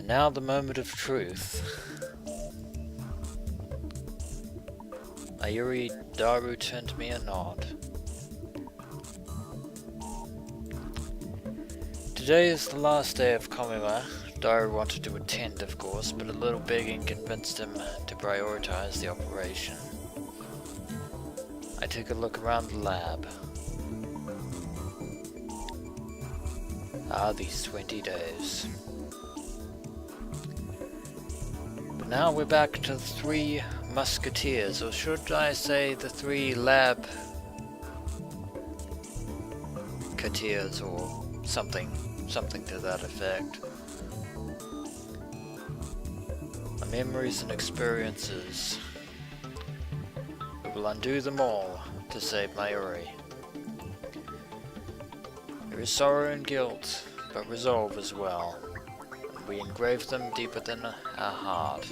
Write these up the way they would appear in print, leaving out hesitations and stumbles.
And now the moment of truth. Mayuri Daru turned me a nod. Today is the last day of Komima. Daru wanted to attend, of course, but a little begging convinced him to prioritize the operation. I took a look around the lab. Ah, these 20 days. But now we're back to the 3 musketeers, or should I say the 3 lab cateers, or something to that effect. My memories and experiences. We will undo them all to save Mayuri. There is sorrow and guilt, but resolve as well. And we engrave them deep within our heart.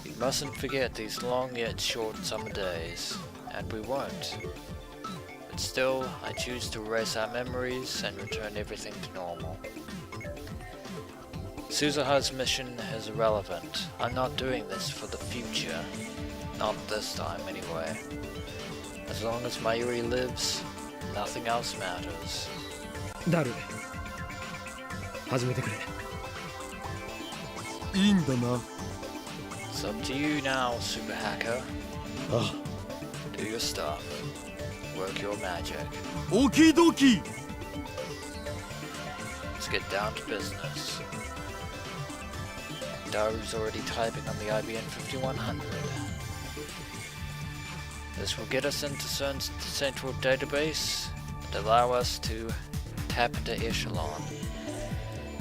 We mustn't forget these long yet short summer days, and we won't. But still, I choose to erase our memories and return everything to normal. Suzuha's mission is irrelevant. I'm not doing this for the future. Not this time, anyway. As long as Mayuri lives, nothing else matters. Daru, 始めてくれ。いいんだな。 It's up to you now, Super Hacker. あ、 Do your stuff. Work your magic. オキドキ。 Let's get down to business. Daru's already typing on the IBM 5100. This will get us into CERN's central database and allow us to tap into Echelon.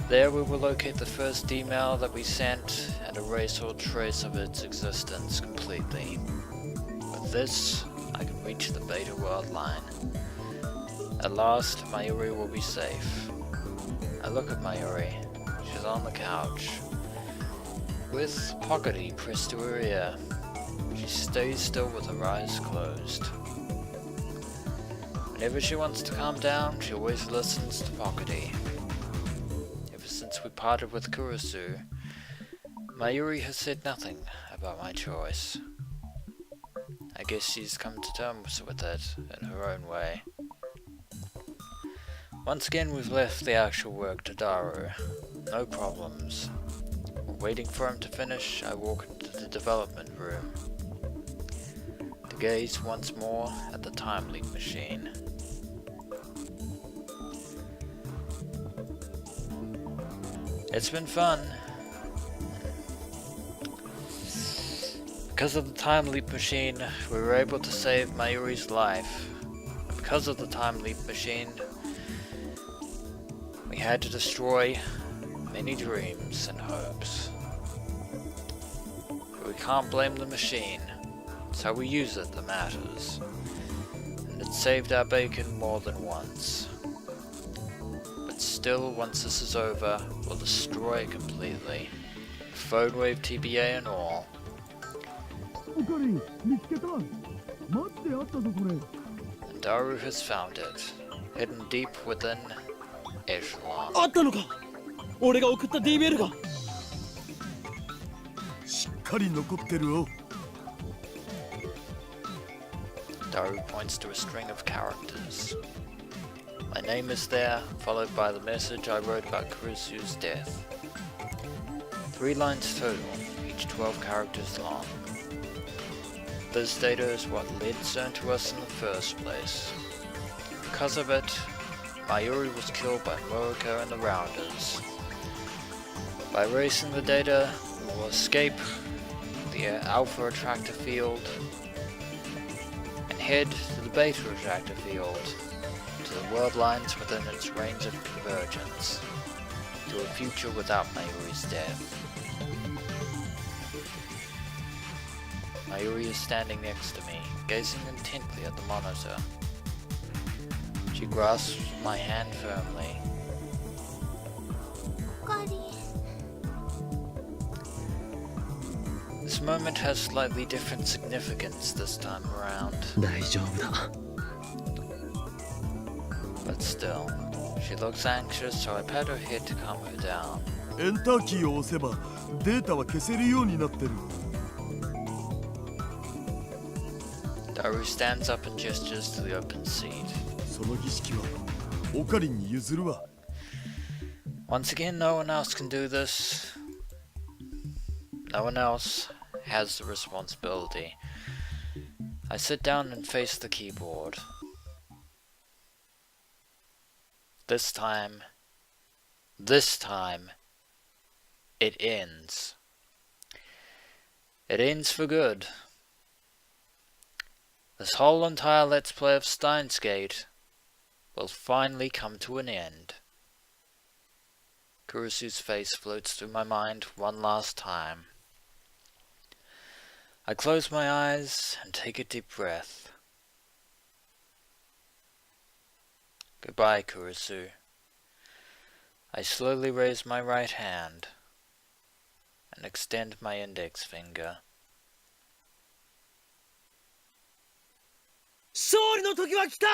There we will locate the first email that we sent and erase all trace of its existence completely. With this, I can reach the beta worldline. At last, Mayuri will be safe. I look at Mayuri. She's on the couch, with Pockety pressed to her ear. She stays still with her eyes closed. Whenever she wants to calm down, she always listens to Pockety. Ever since we parted with Kurisu, Mayuri has said nothing about my choice. I guess she's come to terms with it in her own way. Once again, we've left the actual work to Daru. No problems. Waiting for him to finish, I walk into the development room to gaze once more at the time leap machine. It's been fun. Because of the time leap machine, we were able to save Mayuri's life. And because of the time leap machine, we had to destroy many dreams and hopes. But we can't blame the machine. It's how we use it that matters. And it saved our bacon more than once. But still, once this is over, we'll destroy it completely. Phone wave TBA and all. And Daru has found it, hidden deep within Echelon. あったのか。俺が送った D メールが。しっかり残ってるよ。 Daru points to a string of characters. My name is there, followed by the message I wrote about Kurisu's death. 3 lines total, each 12 characters long. This data is what led CERN to us in the first place. Because of it, Mayuri was killed by Moroka and the Rounders. By erasing the data, we will escape the Alpha Attractor Field and head to the Beta Attractor Field, to the world lines within its range of convergence, to a future without Mayuri's death. Mayuri is standing next to me, gazing intently at the monitor. She grasps my hand firmly. This moment has slightly different significance this time around. 大丈夫だ。 But still, she looks anxious, so I pat her head to calm her down. エンターキーを押せばデータは消せるようになってる。 Daru stands up and gestures to the open seat. その儀式はオカリンに譲るわ。 Once again, no one else can do this. No one else has the responsibility. I sit down and face the keyboard. This time, it ends. It ends for good. This whole entire Let's Play of Steins Gate will finally come to an end. Kurisu's face floats through my mind one last time. I close my eyes and take a deep breath. Goodbye, Kurisu. I slowly raise my right hand and extend my index finger. 勝利の時は来た。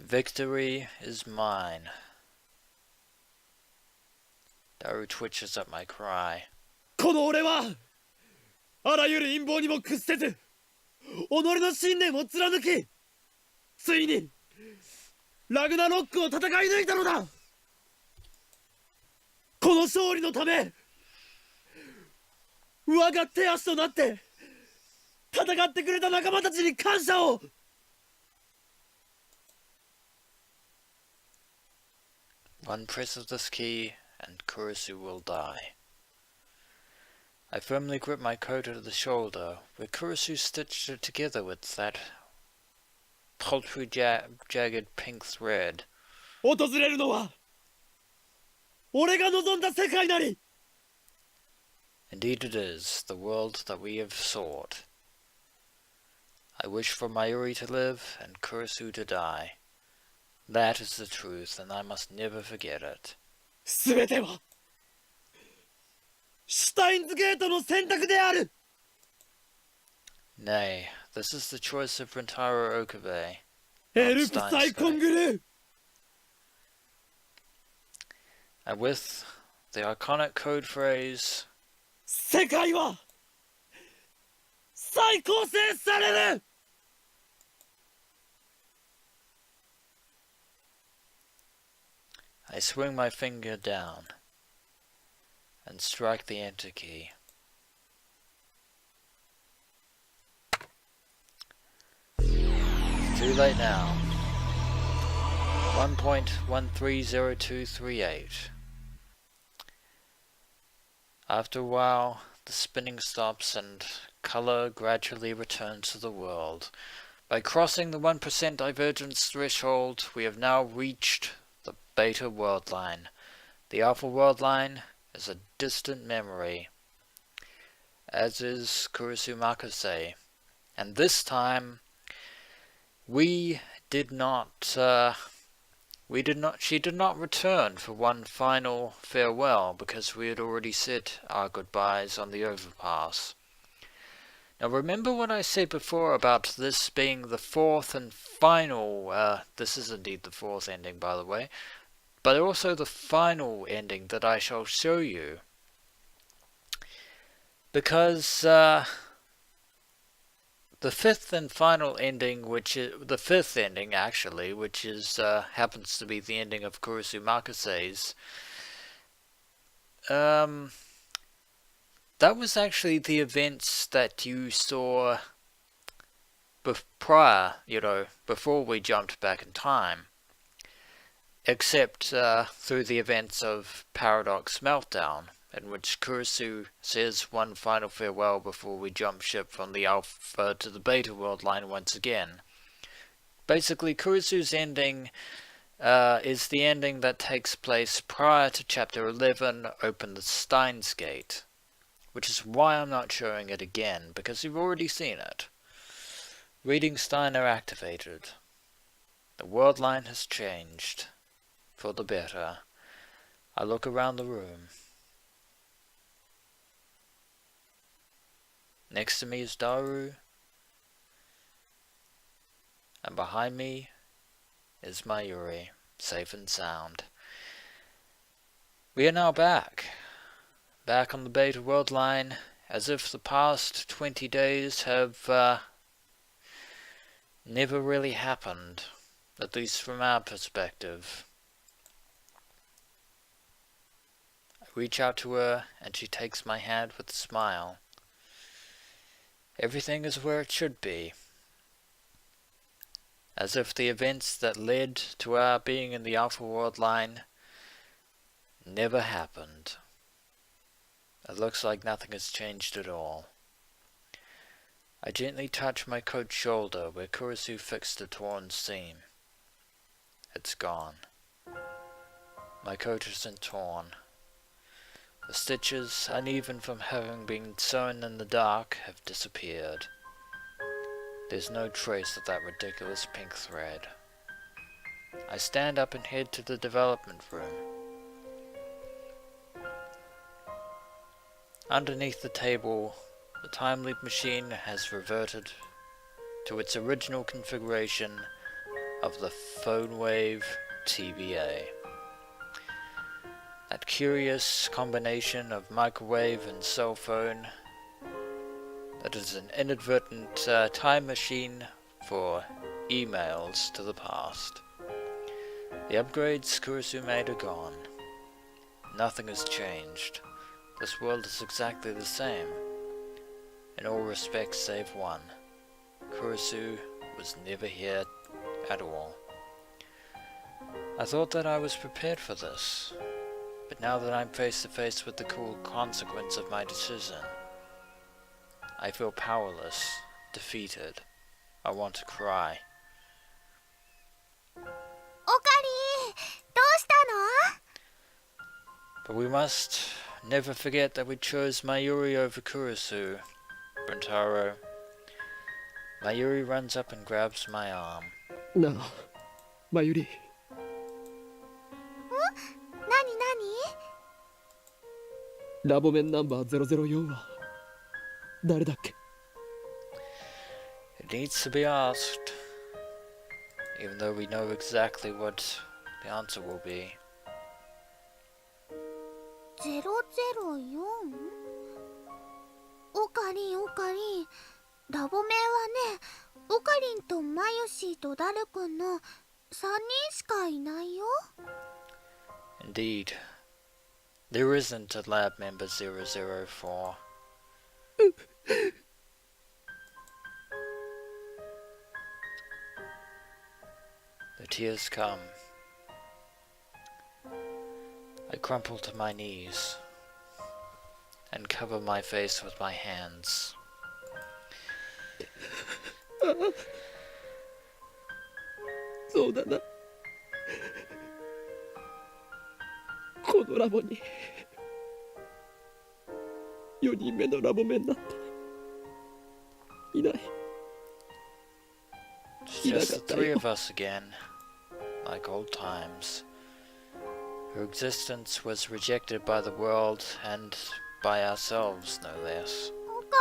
Victory is mine. Daru twitches at my cry. この俺はあらゆる陰謀にも屈せず己の信念を貫きついにラグナロックを戦い抜いたのだ。この勝利のため我が手足となって戦ってくれた仲間たちに感謝を。 One press of this key and Kurisu will die. I firmly grip my coat at the shoulder, where Kurisu stitched it together with that paltry jagged pink thread. 訪れるのは俺が望んだ世界なり。 Indeed it is, the world that we have sought. I wish for Mayuri to live and Kurisu to die. That is the truth, and I must never forget it. すべてはシュタインズゲートの選択である。 Nay, this is the choice of Rintaro Okabe. エルプサイコングルー。 And with the iconic code phrase, 世界は再構成される。 I swing my finger down and strike the enter key. Too late now. 1.130238. After a while, the spinning stops and color gradually returns to the world. By crossing the 1% divergence threshold, we have now reached the beta worldline. The alpha worldline is a distant memory, as is Kurisu Makise. And this time, she did not return for one final farewell, because we had already said our goodbyes on the overpass. Now remember what I said before about this being the fourth and final, this is indeed the fourth ending by the way, but also the final ending that I shall show you. Because the fifth and final ending, which is the fifth ending actually, which is happens to be the ending of Kurisu Makise's, that was actually the events that you saw prior, before we jumped back in time. Except through the events of Paradox Meltdown, in which Kurisu says one final farewell before we jump ship from the Alpha to the Beta world line once again. Basically, Kurisu's ending is the ending that takes place prior to Chapter 11, Open the Steins Gate. Which is why I'm not showing it again, because you've already seen it. Reading Steiner activated. The world line has changed. For the better. I look around the room. Next to me is Daru. And behind me is Mayuri, safe and sound. We are now back on the Beta Worldline, as if the past 20 days have never really happened, at least from our perspective. I reach out to her, and she takes my hand with a smile. Everything is where it should be. As if the events that led to our being in the Alpha Worldline never happened. It looks like nothing has changed at all. I gently touch my coat's shoulder where Kurisu fixed a torn seam. It's gone. My coat isn't torn. The stitches, uneven from having been sewn in the dark, have disappeared. There's no trace of that ridiculous pink thread. I stand up and head to the development room. Underneath the table, the time loop machine has reverted to its original configuration of the phone wave TBA. That curious combination of microwave and cell phone that is an inadvertent time machine for emails to the past. The upgrades Kurisu made are gone. Nothing has changed. This world is exactly the same, in all respects save one. Kurisu was never here at all. I thought that I was prepared for this, but now that I'm face to face with the cruel consequence of my decision, I feel powerless, defeated. I want to cry. Okari, どうしたの? But we must never forget that we chose Mayuri over Kurisu. Rintaro. Mayuri runs up and grabs my arm. なあ、マユリ。何ラボメンナンバー004は誰だっけ? It needs to be asked, even though we know exactly what the answer will be. 004? オカリン、ラボメンはね、オカリンとマユシーとダルくんの3人しかいないよ。 Indeed, there isn't a lab member 004. The tears come. I crumple to my knees and cover my face with my hands. そうだな。このラボに4人目のラボメンなんていない。 It's just the three of us again, like old times. Her existence was rejected by the world and by ourselves, no less. オカ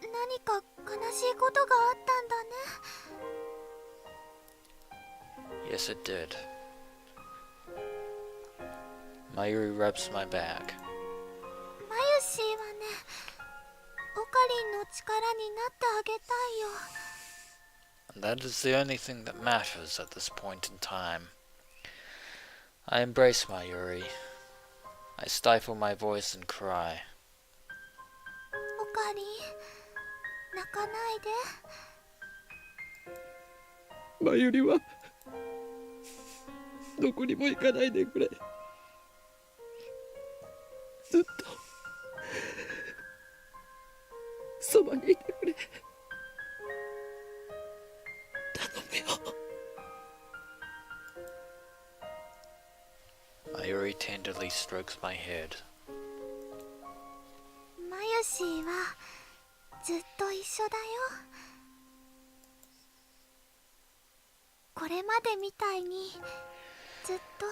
リン、何か悲しいことがあったんだね。 Yes, it did. Mayuri rubs my back. マユシーはね、オカリンの力になってあげたいよ。 And that is the only thing that matters at this point in time. I embrace Mayuri. I stifle my voice and cry. オカリン、泣かないで。マユリはどこにも行かないでくれ。ずっとそばにいてくれ。頼むよ。 Mayuri tenderly strokes my head. マユシーはずっと一緒だよ。これまでみたいにずっと。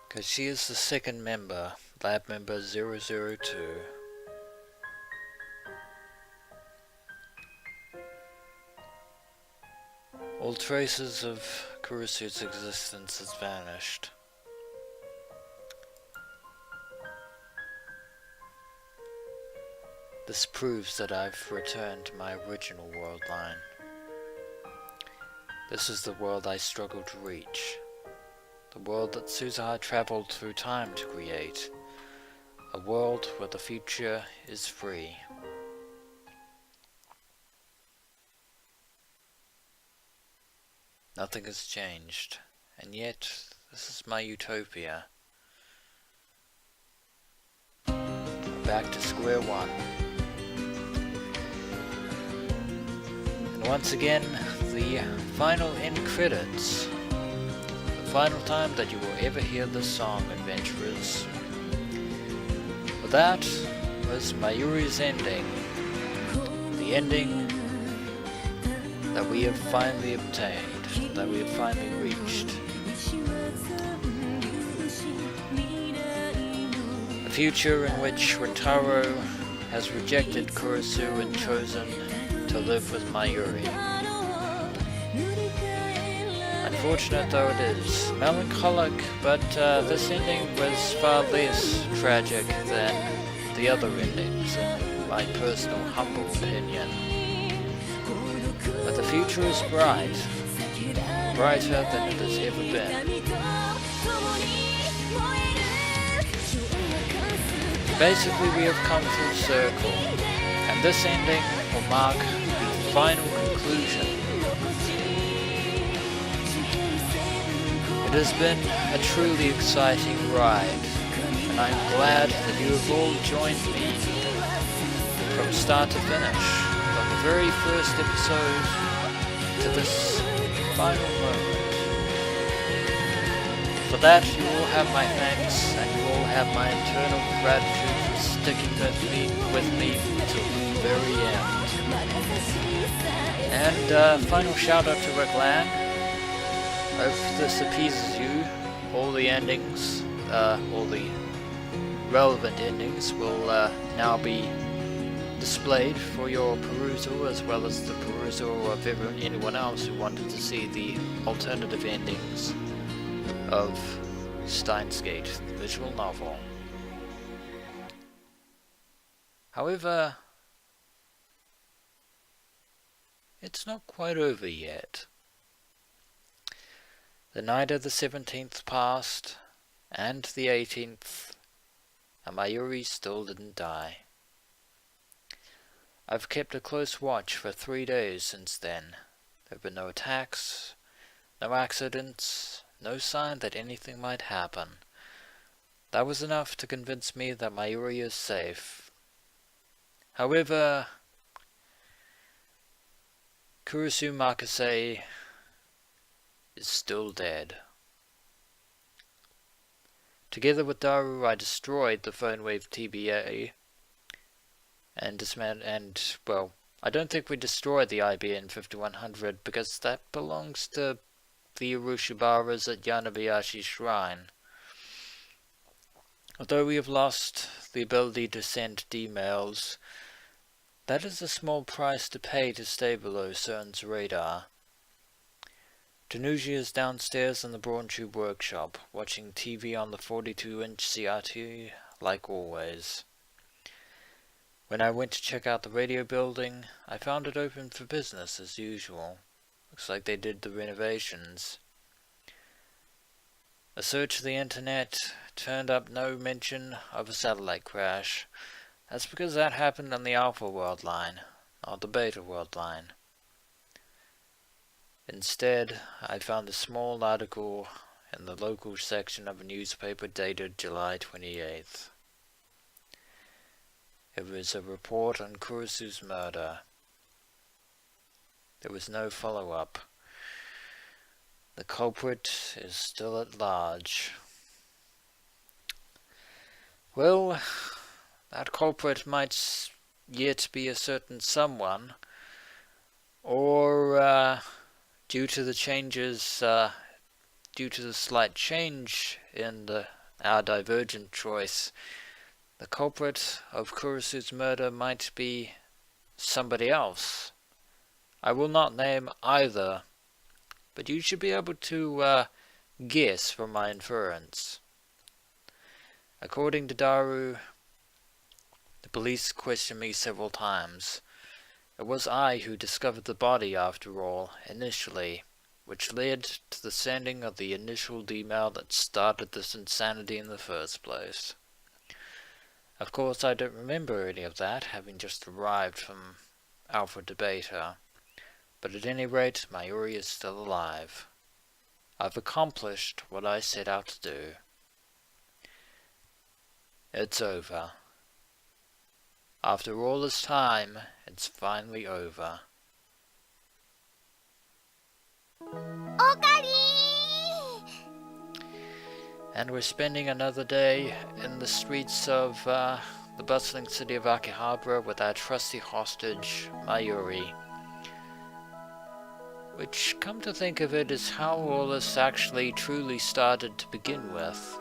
Because she is the second member, lab member 002. All traces of Kurisu's existence has vanished. This proves that I've returned to my original world line. This is the world I struggled to reach. The world that Suzuha traveled through time to create. A world where the future is free. Nothing has changed, and yet this is my utopia. I'm back to square one. And once again, the final end credits. The final time that you will ever hear this song, adventurers. Well, that was Mayuri's ending. The ending that we have finally obtained, that we have finally reached. A future in which Rintaro has rejected Kurisu and chosen to live with Mayuri. Unfortunate though it is, melancholic, but this ending was far less tragic than the other endings, in my personal humble opinion. But the future is bright, brighter than it has ever been. Basically, we have come full circle, and this ending will mark the final conclusion. It has been a truly exciting ride, and I'm glad that you have all joined me from start to finish, from the very first episode to this final moment. For that, you all have my thanks, and you all have my eternal gratitude for sticking with me till the very end. And final shout out to Rick Lang. Hope this appeases you. All the endings, all the relevant endings will now be displayed for your perusal, as well as the perusal of anyone else who wanted to see the alternative endings of Steins Gate, the visual novel. However, it's not quite over yet. The night of the 17th passed, and the 18th, and Mayuri still didn't die. I've kept a close watch for 3 days since then. There have been no attacks, no accidents, no sign that anything might happen. That was enough to convince me that Mayuri is safe. However, Kurisu Makise is still dead. Together with Daru, I destroyed the PhoneWave TBA and well, I don't think we destroyed the IBN 5100 because that belongs to the Urushibaras at Yanabayashi Shrine. Although we have lost the ability to send D-mails, that is a small price to pay to stay below CERN's radar. Tanuji is downstairs in the Brawn Tube workshop, watching TV on the 42-inch CRT, like always. When I went to check out the radio building, I found it open for business as usual. Looks like they did the renovations. A search of the internet turned up no mention of a satellite crash. That's because that happened on the Alpha World line, not the Beta World line. Instead, I found a small article in the local section of a newspaper dated July 28th. It was a report on Kurisu's murder. There was no follow-up. The culprit is still at large. Well, that culprit might yet be a certain someone, or due to the slight change in our divergent choice, the culprit of Kurisu's murder might be somebody else. I will not name either but you should be able to guess from my inference. According to Daru, the police questioned me several times. It was I who discovered the body, after all, initially, which led to the sending of the initial email that started this insanity in the first place. Of course, I don't remember any of that, having just arrived from Alpha Beta, but at any rate, Mayuri is still alive. I've accomplished what I set out to do. It's over. After all this time, it's finally over. And we're spending another day in the streets of the bustling city of Akihabara with our trusty hostage, Mayuri. Which, come to think of it, is how all this actually truly started to begin with.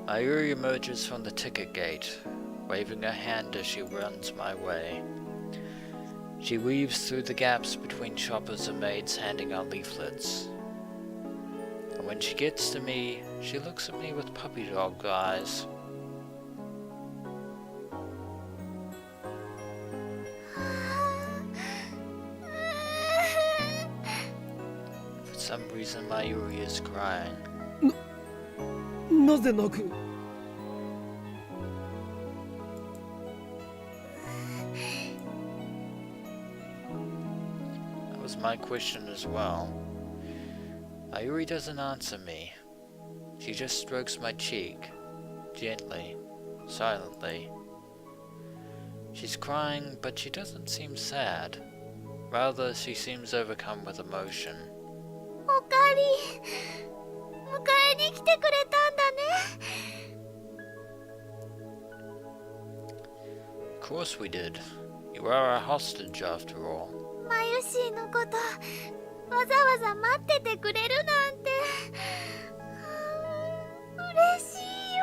Mayuri emerges from the ticket gate, waving her hand as she runs my way. She weaves through the gaps between shoppers and maids handing out leaflets. And when she gets to me, she looks at me with puppy dog eyes. For some reason, Mayuri is crying. なぜ泣く？ That was my question as well. Mayuri doesn't answer me. She just strokes my cheek, gently, silently. She's crying, but she doesn't seem sad. Rather, she seems overcome with emotion. おかり、迎えに来てくれたんだね。 Of course we did. You are our hostage after all. マユシーのことわざわざ待っててくれるなんて嬉しいよ。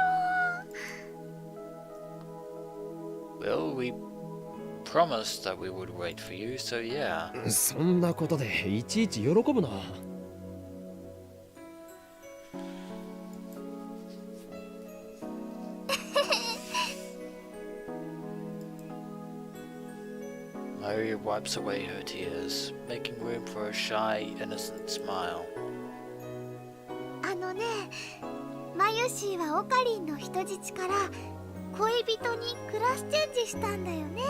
Well, we promised that we would wait for you, so yeah. そんなことでいちいち喜ぶな。 Mayuri wipes away her tears, making room for a shy, innocent smile. あのね、マユシーはオカリンの人質から恋人にクラスチェンジしたんだよね。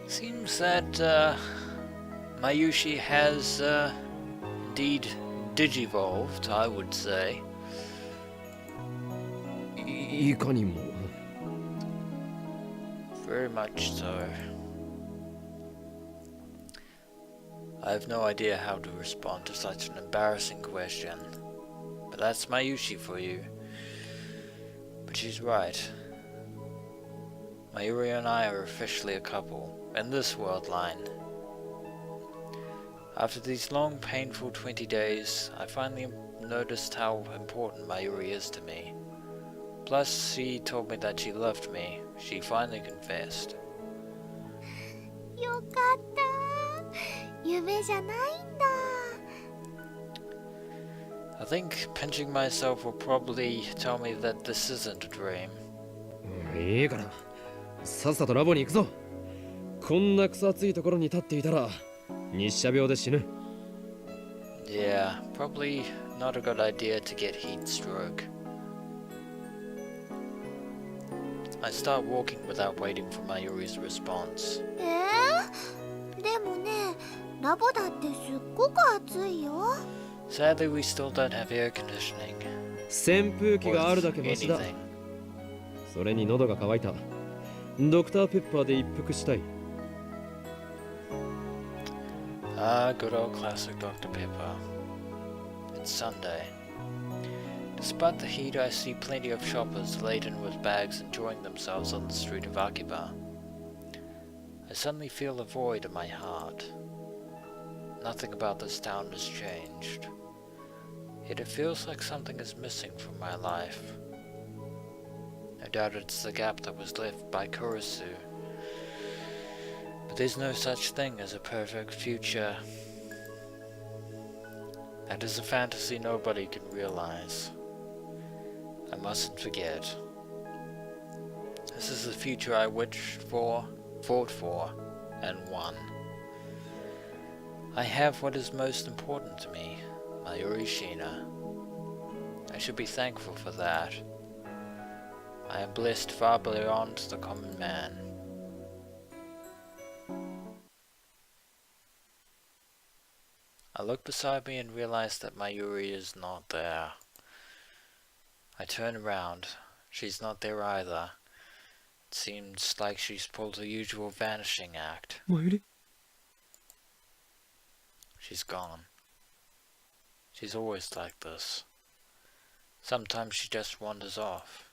Seems that Mayushi has indeed digivolved, I would say. いかにも。 Very much so. I have no idea how to respond to such an embarrassing question. But that's Mayushi for you. But she's right. Mayuri and I are officially a couple, in this worldline. After these long, painful 20 days, I finally noticed how important Mayuri is to me. Plus, she told me that she loved me. She finally confessed. よかった。夢じゃないんだ。 I think pinching myself will probably tell me that this isn't a dream. いいからさっさとラボに行くぞ。こんな草暑いところに立っていたら日射病で死ぬ。 Yeah, probably not a good idea to get heat stroke. I start walking without waiting for Mayuri's response. でもね、ラボだってすっごく暑いよ。 Sadly, we still don't have air conditioning. 扇風機があるだけマシだ。 Anything. それに喉が渇いた。ドクターペッパーで一服したい。 Ah, good old classic Dr. Pepper. It's Sunday. Despite the heat, I see plenty of shoppers laden with bags enjoying themselves on the street of Akiba. I suddenly feel a void in my heart. Nothing about this town has changed. Yet it feels like something is missing from my life. No doubt it's the gap that was left by Kurisu. But there's no such thing as a perfect future. That is a fantasy nobody can realize. I mustn't forget. This is the future I wished for, fought for, and won. I have what is most important to me, Mayuri Shiina. I should be thankful for that. I am blessed far beyond the common man. I look beside me and realize that Mayuri is not there. I turn around. She's not there either. It seems like she's pulled the usual vanishing act. Mayuri? She's gone. She's always like this. Sometimes she just wanders off.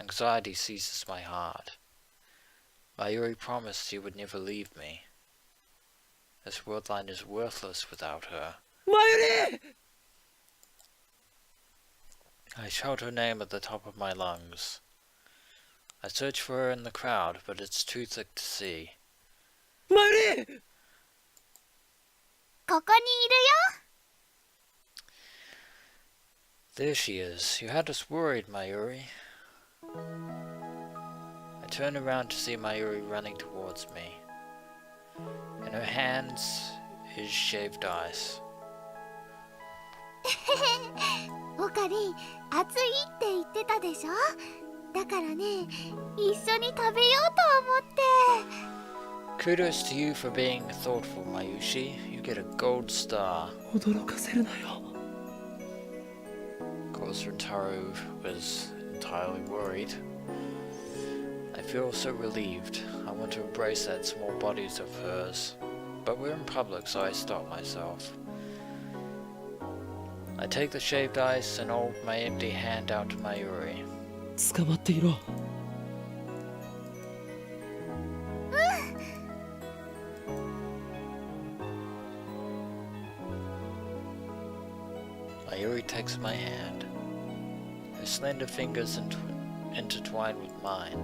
Anxiety seizes my heart. Mayuri promised she would never leave me. This worldline is worthless without her. Mayuri! I shout her name at the top of my lungs. I search for her in the crowd, but it's too thick to see. Mayuri! ここにいるよ。 There she is. You had us worried, Mayuri. I turn around to see Mayuri running towards me. In her hands is shaved ice. オカリン、暑いって言ってたでしょ。だからね、一緒に食べようと思って。 Kudos to you for being thoughtful, Mayushi. You get a gold star. 驚かせるなよ。 Of course, Rintaro was entirely worried. I feel so relieved. I want to embrace that small body of hers. But we're in public, so I stop myself. I take the shaved ice and hold my empty hand out to Mayuri. 捕まっていろ。 Mayuri takes my hand. Her slender fingers intertwine with mine.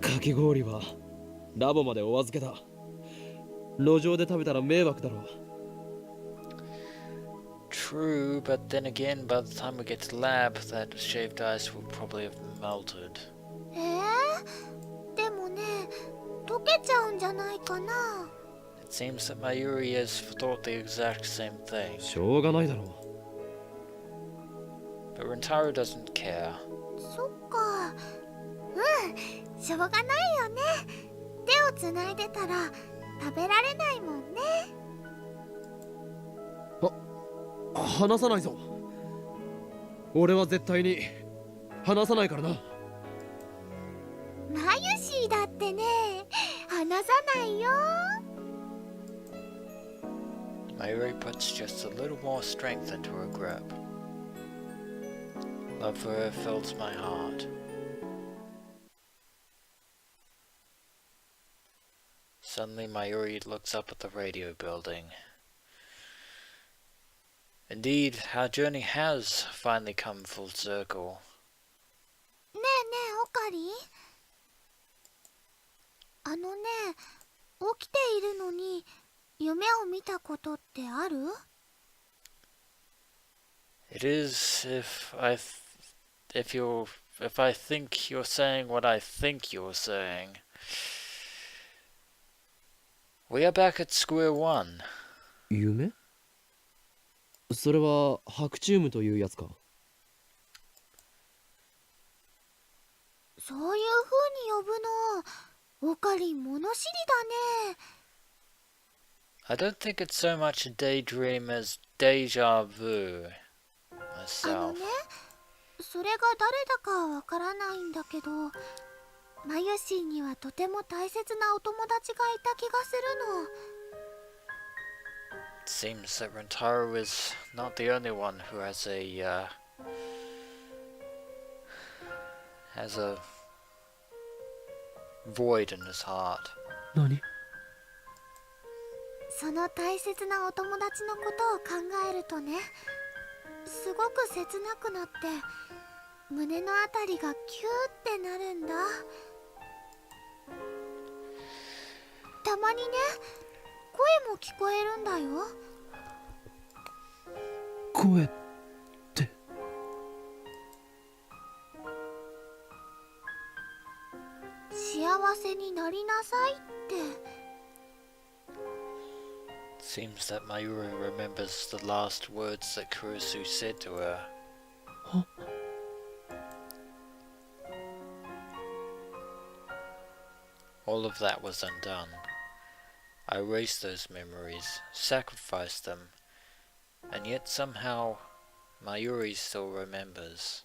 かき氷はラボまでお預けだ。路上で食べたら迷惑だろう。 True, but then again, by the time we get to the lab, that shaved ice will probably have melted. でもね、溶けちゃうんじゃないかな。 It seems that Mayuri has thought the exact same thing. しょうがないだろう。 But Rintaro doesn't care. そっか。しょうがないよね。手をつないでたら食べられないもんね。離さないぞ。俺は絶対に離さないからな。マユシーだってね、離さないよ。 Mayuri puts just a little more strength into her grip. Love for her fills my heart. Suddenly Mayuri looks up at the radio building. Indeed, our journey has finally come full circle. ねえねえ、オカリン。あのね、起きているのに夢を見たことってある？ It is if I think you're saying what I think you're saying. We are back at square one. 夢？それは白チュームというやつか。そういう風に呼ぶの、オカリン物知りだね。 I don't think it's so much a daydream as deja vu あの myself. ね、それが誰だかわからないんだけど、マユシーにはとても大切なお友達がいた気がするの。 It seems that Rintaro is not the only one who has a void in his heart. 何？その大切なお友達のことを考えるとね、すごく切なくなって胸のあたりがキューってなるんだ。まにね、声も聞こえるんだよ。声って。幸せになりなさいって。Seems that Mayuri remembers the last words that Kurisu said to her. Huh? All of that was undone. I erased those memories, sacrificed them, and yet somehow Mayuri still remembers.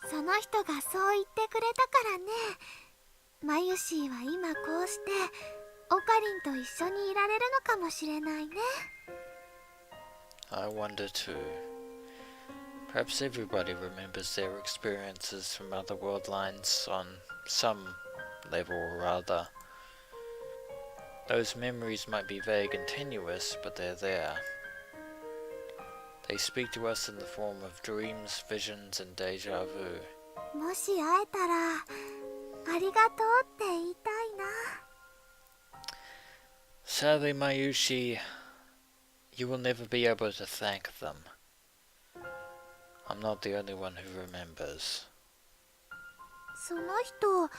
その人がそう言ってくれたからね。マユシーは今こうしてオカリンと一緒にいられるのかもしれないね。I wonder too. Perhaps everybody remembers their experiences from other worldlines on some level or other. Those memories might be vague and tenuous, but they're there. They speak to us in the form of dreams, visions, and deja vu. もし会えたらありがとうって言いたいな。Sadly, Mayushi, you will never be able to thank them. I'm not the only one who remembers. その人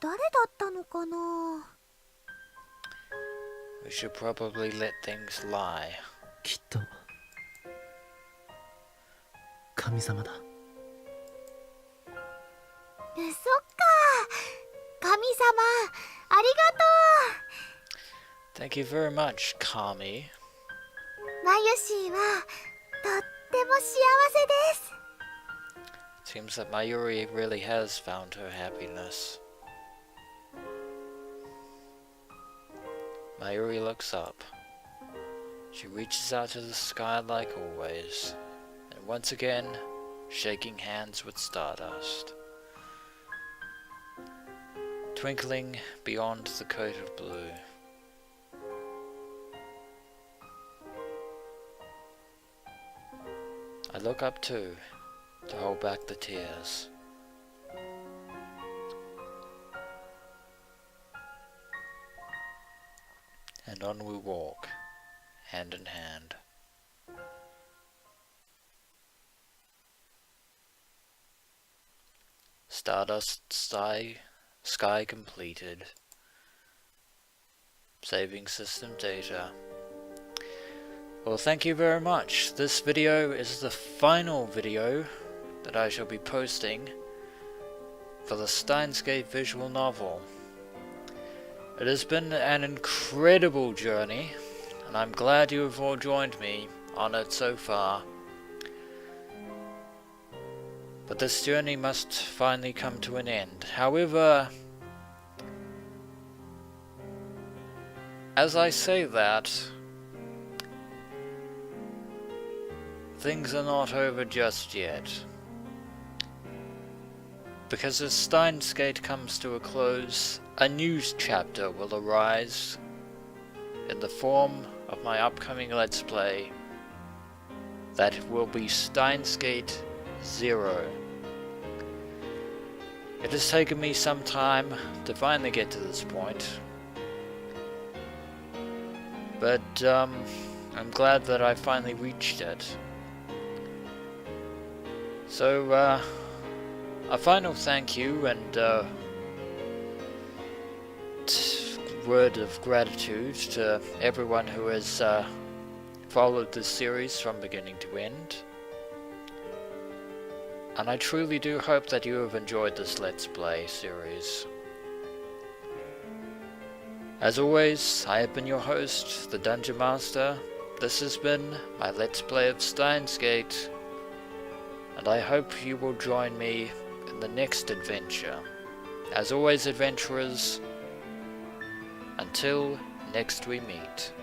誰だったのかな。 We should probably let things lie. きっと神様だ。そっか、神様ありがとう。 Thank you very much, Kami. マユシーはとっても幸せです。 Seems that Mayuri really has found her happiness. Mayuri looks up. She reaches out to the sky like always, and once again, shaking hands with Stardust. Twinkling beyond the coat of blue. I look up too, to hold back the tears. And on we walk, hand in hand. Stardust sky completed. Saving system data. Well, thank you very much. This video is the final video that I shall be posting for the Steins visual novel. It has been an incredible journey, and I'm glad you have all joined me on it so far. But this journey must finally come to an end. However, as I say that, things are not over just yet. Because as Steins Gate comes to a close, a new chapter will arise in the form of my upcoming Let's Play that will be Steins Gate 0. It has taken me some time to finally get to this point, but I'm glad that I finally reached it. So, a final thank you and word of gratitude to everyone who has followed this series from beginning to end. And I truly do hope that you have enjoyed this Let's Play series. As always, I have been your host, the Dungeon Master. This has been my Let's Play of Steins Gate, and I hope you will join me in the next adventure. As always, adventurers, until next we meet.